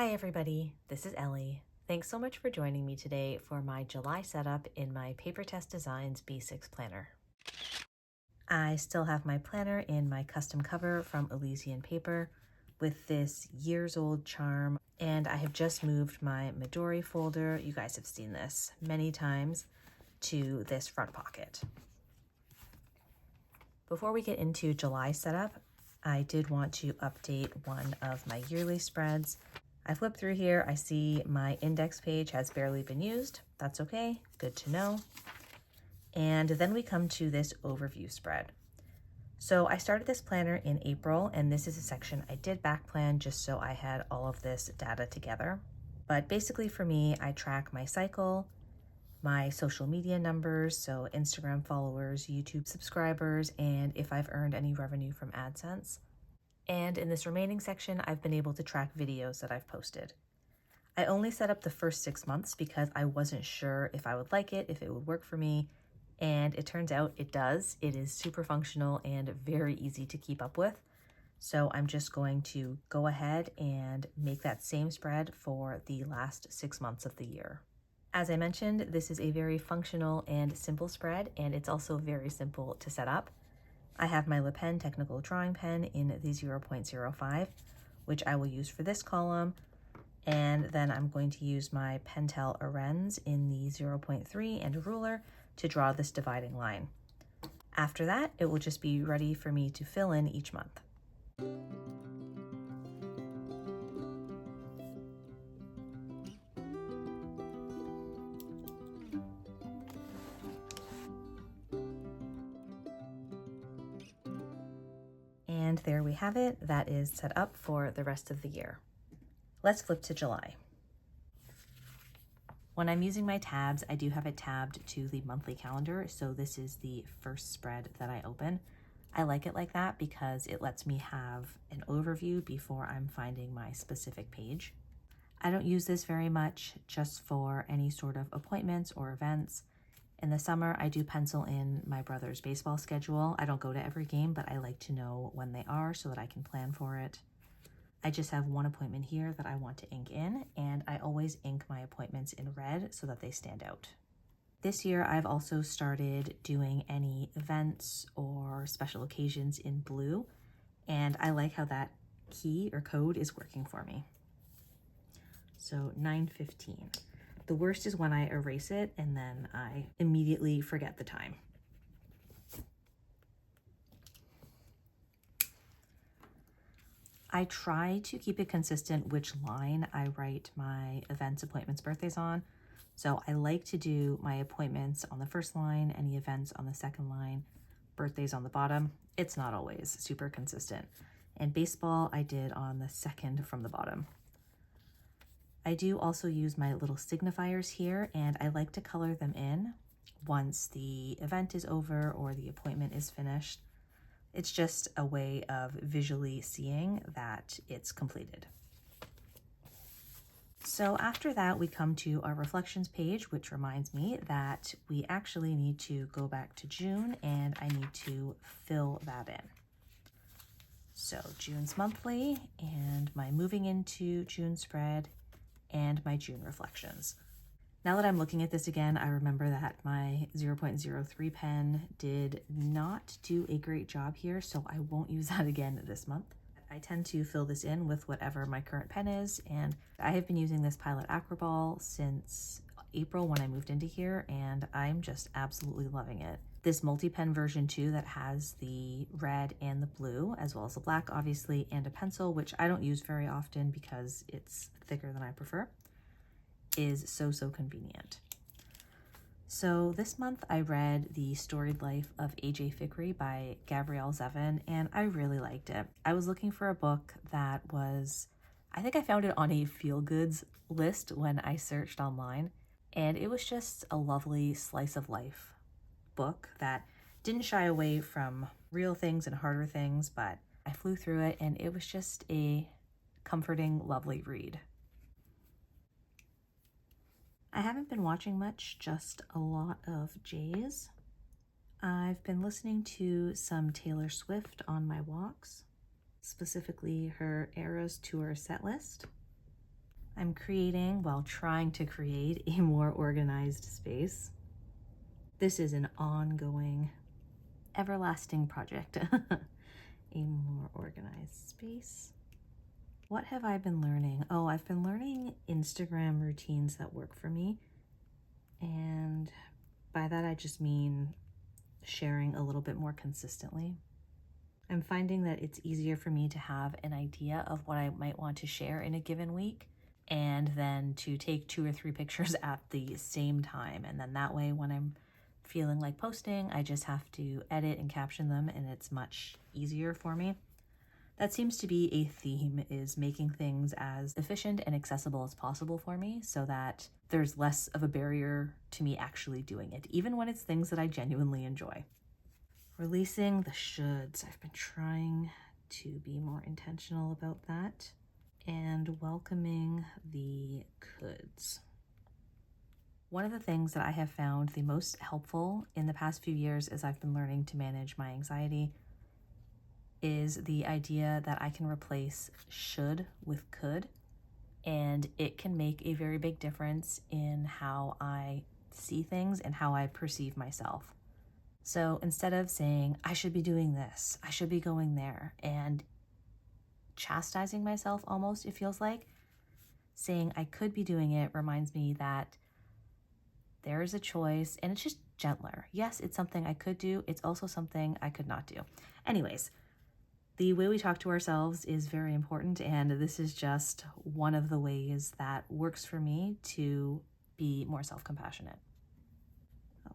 Hi everybody, this is Ellie. Thanks so much for joining me today for my July setup in my Papertess Designs B6 planner. I still have my planner in my custom cover from Elysian Paper with this years-old charm, and I have just moved my Midori folder, you guys have seen this many times, to this front pocket. Before we get into July setup, I did want to update one of my yearly spreads. I flip through here, I see my index page has barely been used. That's okay, good to know. And then we come to this overview spread. So I started this planner in April, and this is a section I did back plan just so I had all of this data together. But basically for me, I track my cycle, my social media numbers, so Instagram followers, YouTube subscribers, and if I've earned any revenue from AdSense. And in this remaining section, I've been able to track videos that I've posted. I only set up the first 6 months because I wasn't sure if I would like it, if it would work for me, and it turns out it does. It is super functional and very easy to keep up with. So I'm just going to go ahead and make that same spread for the last 6 months of the year. As I mentioned, this is a very functional and simple spread, and it's also very simple to set up. I have my Le Pen technical drawing pen in the 0.05, which I will use for this column. And then I'm going to use my Pentel Orenz in the 0.3 and a ruler to draw this dividing line. After that, it will just be ready for me to fill in each month. And there we have it. That is set up for the rest of the year. Let's flip to July. When I'm using my tabs, I do have it tabbed to the monthly calendar, so this is the first spread that I open. I like it like that because it lets me have an overview before I'm finding my specific page. I don't use this very much, just for any sort of appointments or events. In the summer, I do pencil in my brother's baseball schedule. I don't go to every game, but I like to know when they are so that I can plan for it. I just have one appointment here that I want to ink in, and I always ink my appointments in red so that they stand out. This year, I've also started doing any events or special occasions in blue, and I like how that key or code is working for me. So 9:15. The worst is when I erase it and then I immediately forget the time. I try to keep it consistent which line I write my events, appointments, birthdays on. So I like to do my appointments on the first line, any events on the second line, birthdays on the bottom. It's not always super consistent. And baseball I did on the second from the bottom. I do also use my little signifiers here, and I like to color them in once the event is over or the appointment is finished. It's just a way of visually seeing that it's completed. So after that, we come to our reflections page, which reminds me that we actually need to go back to June, and I need to fill that in. So June's monthly and my moving into June spread and my June reflections. Now that I'm looking at this again, I remember that my 0.03 pen did not do a great job here, so I won't use that again this month. I tend to fill this in with whatever my current pen is, and I have been using this Pilot Acroball since April when I moved into here, and I'm just absolutely loving it. This multi-pen version too that has the red and the blue, as well as the black obviously, and a pencil, which I don't use very often because it's thicker than I prefer, is so convenient. So this month I read The Storied Life of A.J. Fikry by Gabrielle Zevin, and I really liked it. I was looking for a book that was, I think I found it on a feel-goods list when I searched online, and it was just a lovely slice of life book that didn't shy away from real things and harder things, but I flew through it and it was just a comforting, lovely read. I haven't been watching much, just a lot of Jays. I've been listening to some Taylor Swift on my walks, specifically her Eras Tour set list. I'm creating, while trying to create, a more organized space. This is an ongoing, everlasting project. A more organized space. What have I been learning? Oh, I've been learning Instagram routines that work for me. And by that, I just mean sharing a little bit more consistently. I'm finding that it's easier for me to have an idea of what I might want to share in a given week, and then to take 2 or 3 pictures at the same time. And then that way, when I'm feeling like posting, I just have to edit and caption them, and it's much easier for me. That seems to be a theme, is making things as efficient and accessible as possible for me so that there's less of a barrier to me actually doing it, even when it's things that I genuinely enjoy. Releasing the shoulds. I've been trying to be more intentional about that. And welcoming the coulds. One of the things that I have found the most helpful in the past few years as I've been learning to manage my anxiety is the idea that I can replace should with could, and it can make a very big difference in how I see things and how I perceive myself. So instead of saying, I should be doing this, I should be going there, and chastising myself almost, it feels like, saying I could be doing it reminds me that there is a choice, and it's just gentler. Yes, it's something I could do. It's also something I could not do. Anyways, the way we talk to ourselves is very important, and this is just one of the ways that works for me to be more self-compassionate.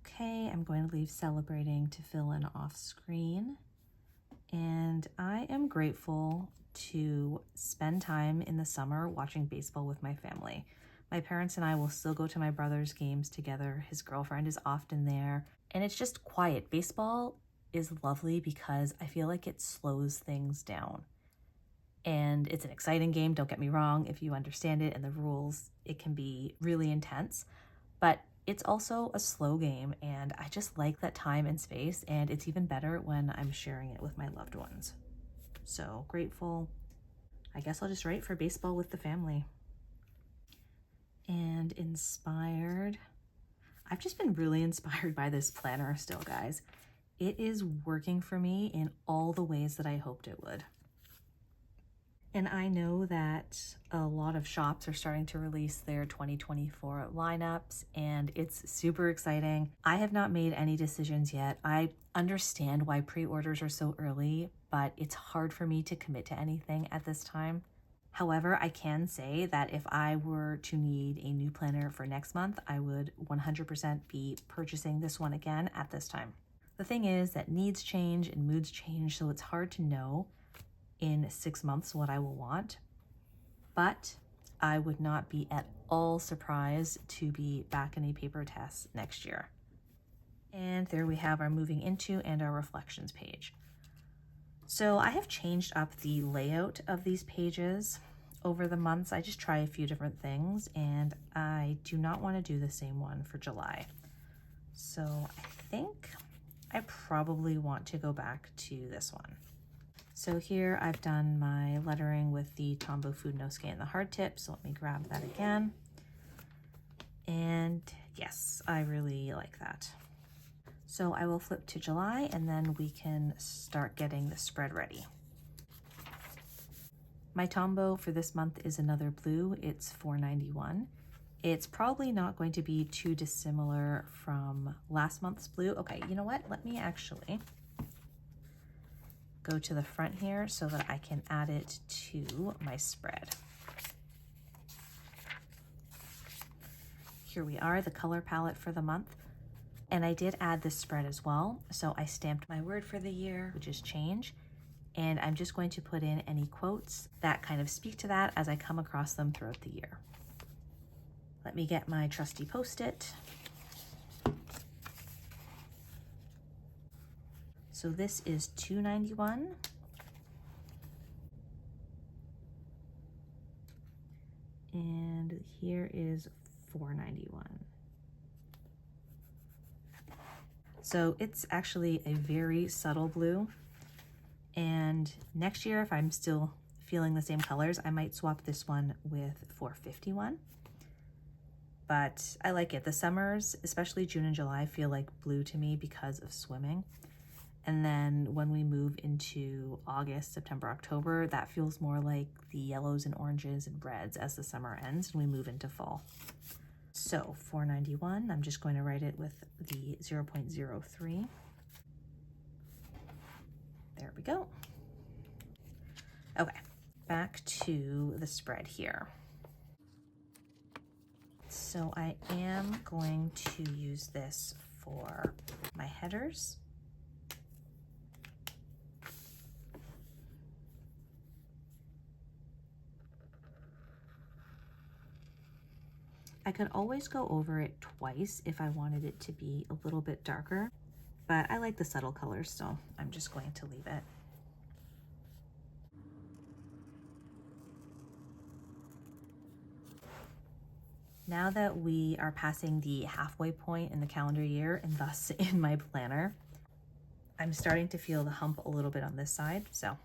Okay, I'm going to leave celebrating to fill in off screen. And I am grateful to spend time in the summer watching baseball with my family. My parents and I will still go to my brother's games together. His girlfriend is often there, and it's just quiet. Baseball is lovely because I feel like it slows things down. And it's an exciting game, don't get me wrong. If you understand it and the rules, it can be really intense. But it's also a slow game, and I just like that time and space, and it's even better when I'm sharing it with my loved ones. So grateful. I guess I'll just write for baseball with the family. And inspired. I've just been really inspired by this planner still, guys. It is working for me in all the ways that I hoped it would. And I know that a lot of shops are starting to release their 2024 lineups, and it's super exciting. I have not made any decisions yet. I understand why pre-orders are so early, but it's hard for me to commit to anything at this time. However, I can say that if I were to need a new planner for next month, I would 100% be purchasing this one again at this time. The thing is that needs change and moods change, so it's hard to know in 6 months what I will want, but I would not be at all surprised to be back in a Papertess next year. And there we have our moving into and our reflections page. So I have changed up the layout of these pages over the months. I just try a few different things, and I do not want to do the same one for July. So I think I probably want to go back to this one. So here I've done my lettering with the Tombow Fudesnosuke and the hard tip, so let me grab that again. And yes, I really like that. So I will flip to July, and then we can start getting the spread ready. My Tombow for this month is another blue. It's $4.91. It's probably not going to be too dissimilar from last month's blue. Okay, you know what? Let me actually go to the front here so that I can add it to my spread. Here we are, the color palette for the month. And I did add this spread as well. So I stamped my word for the year, which is change. And I'm just going to put in any quotes that kind of speak to that as I come across them throughout the year. Let me get my trusty Post-it. So this is $2.91. And here is $4.91. So it's actually a very subtle blue. And next year, if I'm still feeling the same colors, I might swap this one with 451. But I like it. The summers, especially June and July, feel like blue to me because of swimming. And then when we move into August, September, October, that feels more like the yellows and oranges and reds as the summer ends and we move into fall. So 491, I'm just going to write it with the 0.03. There we go. Okay, back to the spread here. So I am going to use this for my headers. I could always go over it twice if I wanted it to be a little bit darker, but I like the subtle colors, so I'm just going to leave it. Now that we are passing the halfway point in the calendar year and thus in my planner, I'm starting to feel the hump a little bit on this side, so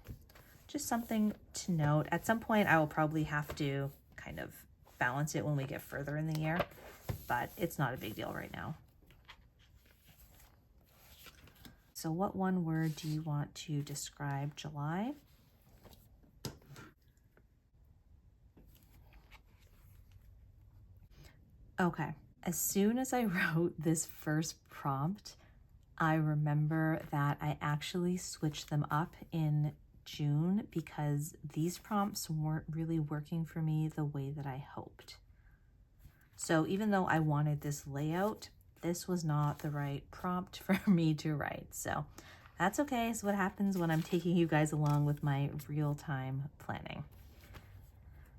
just something to note. At some point I will probably have to kind of balance it when we get further in the year, but it's not a big deal right now. So what one word do you want to describe July? Okay, as soon as I wrote this first prompt, I remember that I actually switched them up in June because these prompts weren't really working for me the way that I hoped. So even though I wanted this layout, this was not the right prompt for me to write. So that's okay. It's what happens when I'm taking you guys along with my real-time planning.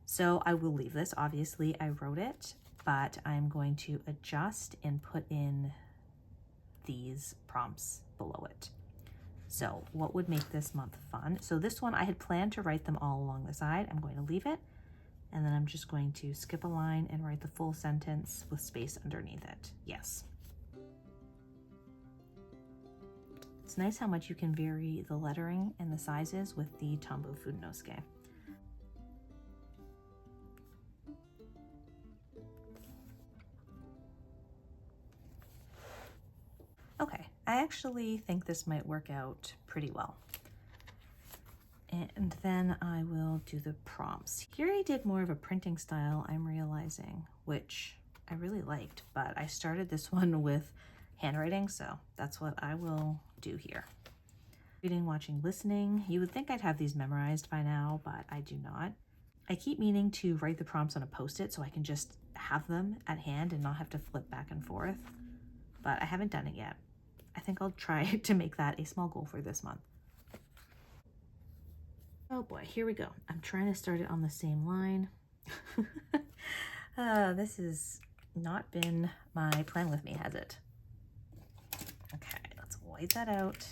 So I will leave this. Obviously, I wrote it, but I'm going to adjust and put in these prompts below it. So what would make this month fun? So this one, I had planned to write them all along the side. I'm going to leave it, and then I'm just going to skip a line and write the full sentence with space underneath it. Yes. It's nice how much you can vary the lettering and the sizes with the Tombow Fudesnosuke. Okay, I actually think this might work out pretty well. And then I will do the prompts. Here I did more of a printing style, I'm realizing, which I really liked, but I started this one with handwriting, so that's what I will do here. Reading, watching, listening. You would think I'd have these memorized by now, but I do not. I keep meaning to write the prompts on a post-it so I can just have them at hand and not have to flip back and forth, but I haven't done it yet. I think I'll try to make that a small goal for this month. Oh boy, here we go. I'm trying to start it on the same line. This has not been my plan with me, has it? Okay, let's white that out.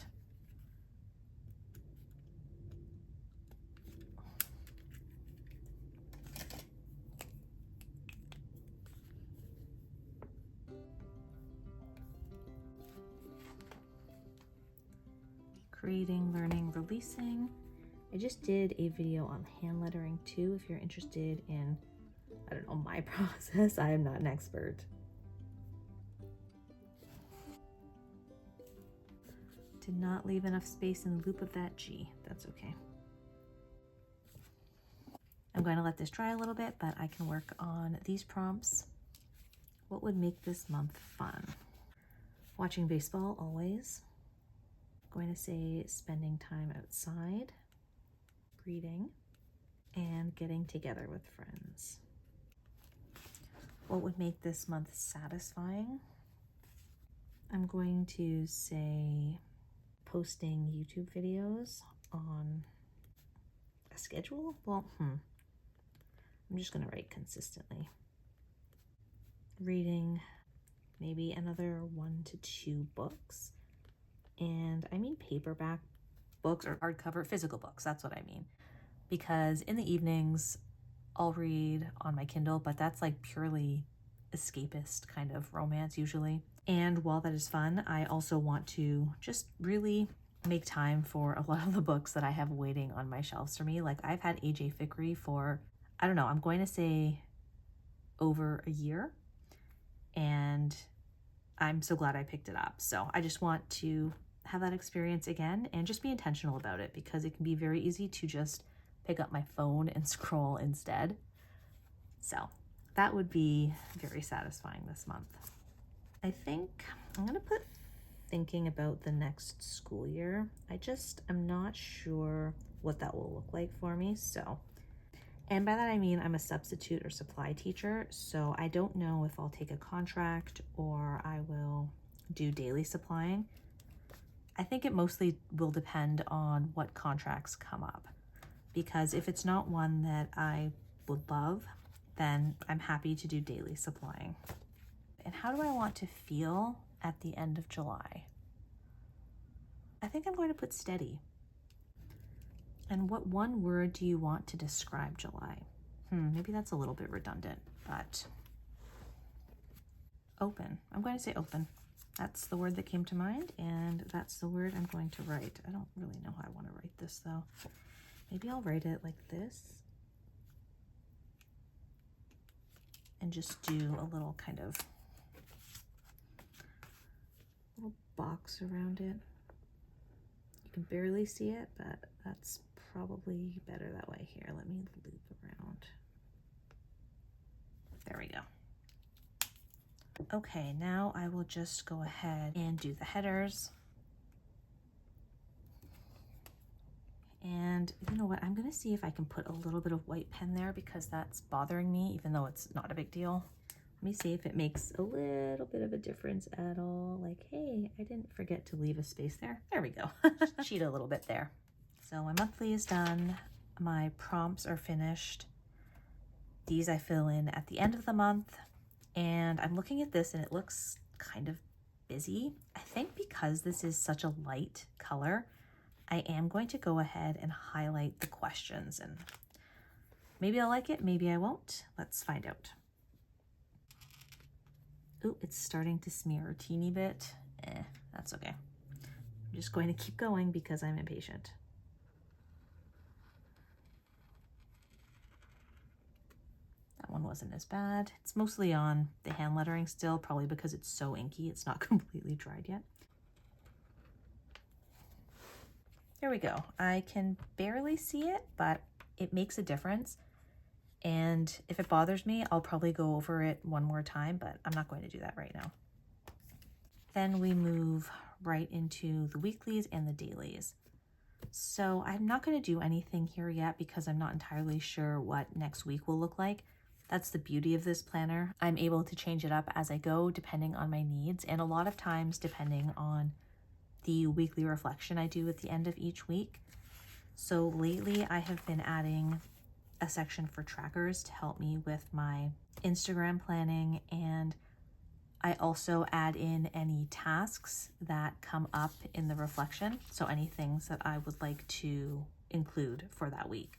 Creating, learning, releasing. I just did a video on hand lettering too, if you're interested in, I don't know, my process. I am not an expert. Did not leave enough space in the loop of that G. That's okay. I'm going to let this dry a little bit, but I can work on these prompts. What would make this month fun? Watching baseball, always. Going to say spending time outside, reading, and getting together with friends. What would make this month satisfying? I'm going to say posting YouTube videos on a schedule. Well, I'm just gonna write consistently. Reading maybe another 1 to 2 books. And I mean paperback books or hardcover physical books, that's what I mean. Because in the evenings, I'll read on my Kindle, but that's like purely escapist kind of romance usually. And while that is fun, I also want to just really make time for a lot of the books that I have waiting on my shelves for me. Like I've had AJ Fikry for, I don't know, I'm going to say over a year, and I'm so glad I picked it up. So I just want to have that experience again and just be intentional about it, because it can be very easy to just pick up my phone and scroll instead. So that would be very satisfying this month. I think I'm gonna put thinking about the next school year. I'm not sure what that will look like for me. So, and by that I mean I'm a substitute or supply teacher, so I don't know if I'll take a contract or I will do daily supplying. I think it mostly will depend on what contracts come up, because if it's not one that I would love, then I'm happy to do daily supplying. And how do I want to feel at the end of July? I think I'm going to put steady. And what one word do you want to describe July? Maybe that's a little bit redundant, but open. I'm going to say open. That's the word that came to mind, and that's the word I'm going to write. I don't really know how I want to write this though. Maybe I'll write it like this and just do a little kind of little box around it. You can barely see it, but that's probably better that way. Here, let me loop around. There we go. Okay, now I will just go ahead and do the headers. And you know what, I'm gonna see if I can put a little bit of white pen there, because that's bothering me, even though it's not a big deal. Let me see if it makes a little bit of a difference at all. Like, hey, I didn't forget to leave a space there. There we go. Cheat a little bit there. So my monthly is done. My prompts are finished. These I fill in at the end of the month. And I'm looking at this and it looks kind of busy. I think because this is such a light color, I am going to go ahead and highlight the questions, and maybe I'll like it, maybe I won't. Let's find out. Ooh, it's starting to smear a teeny bit. That's okay. I'm just going to keep going because I'm impatient. That one wasn't as bad. It's mostly on the hand lettering still, probably because it's so inky, it's not completely dried yet. There we go. I can barely see it, but it makes a difference. And if it bothers me, I'll probably go over it one more time, but I'm not going to do that right now. Then we move right into the weeklies and the dailies. So I'm not going to do anything here yet because I'm not entirely sure what next week will look like. That's the beauty of this planner. I'm able to change it up as I go depending on my needs, and a lot of times depending on the weekly reflection I do at the end of each week. So lately I have been adding a section for trackers to help me with my Instagram planning, and I also add in any tasks that come up in the reflection. So any things that I would like to include for that week.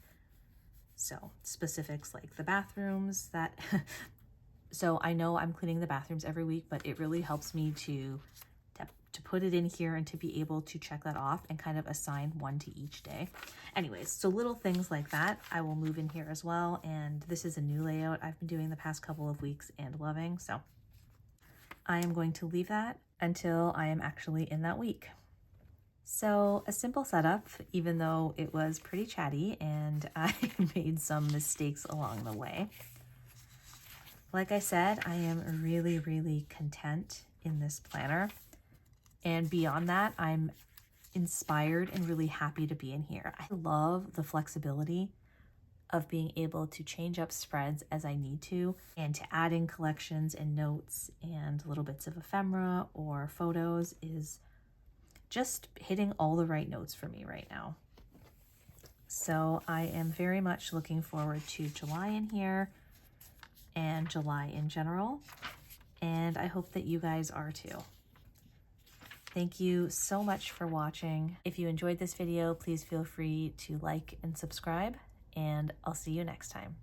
So specifics like the bathrooms that, so I know I'm cleaning the bathrooms every week, but it really helps me to put it in here and to be able to check that off and kind of assign one to each day. Anyways, so little things like that I will move in here as well. And this is a new layout I've been doing the past couple of weeks and loving. So I am going to leave that until I am actually in that week. So a simple setup, even though it was pretty chatty and I made some mistakes along the way. Like I said, I am really, really content in this planner. And beyond that, I'm inspired and really happy to be in here. I love the flexibility of being able to change up spreads as I need to, and to add in collections and notes and little bits of ephemera or photos is just hitting all the right notes for me right now. So I am very much looking forward to July in here and July in general, and I hope that you guys are too. Thank you so much for watching. If you enjoyed this video, please feel free to like and subscribe, and I'll see you next time.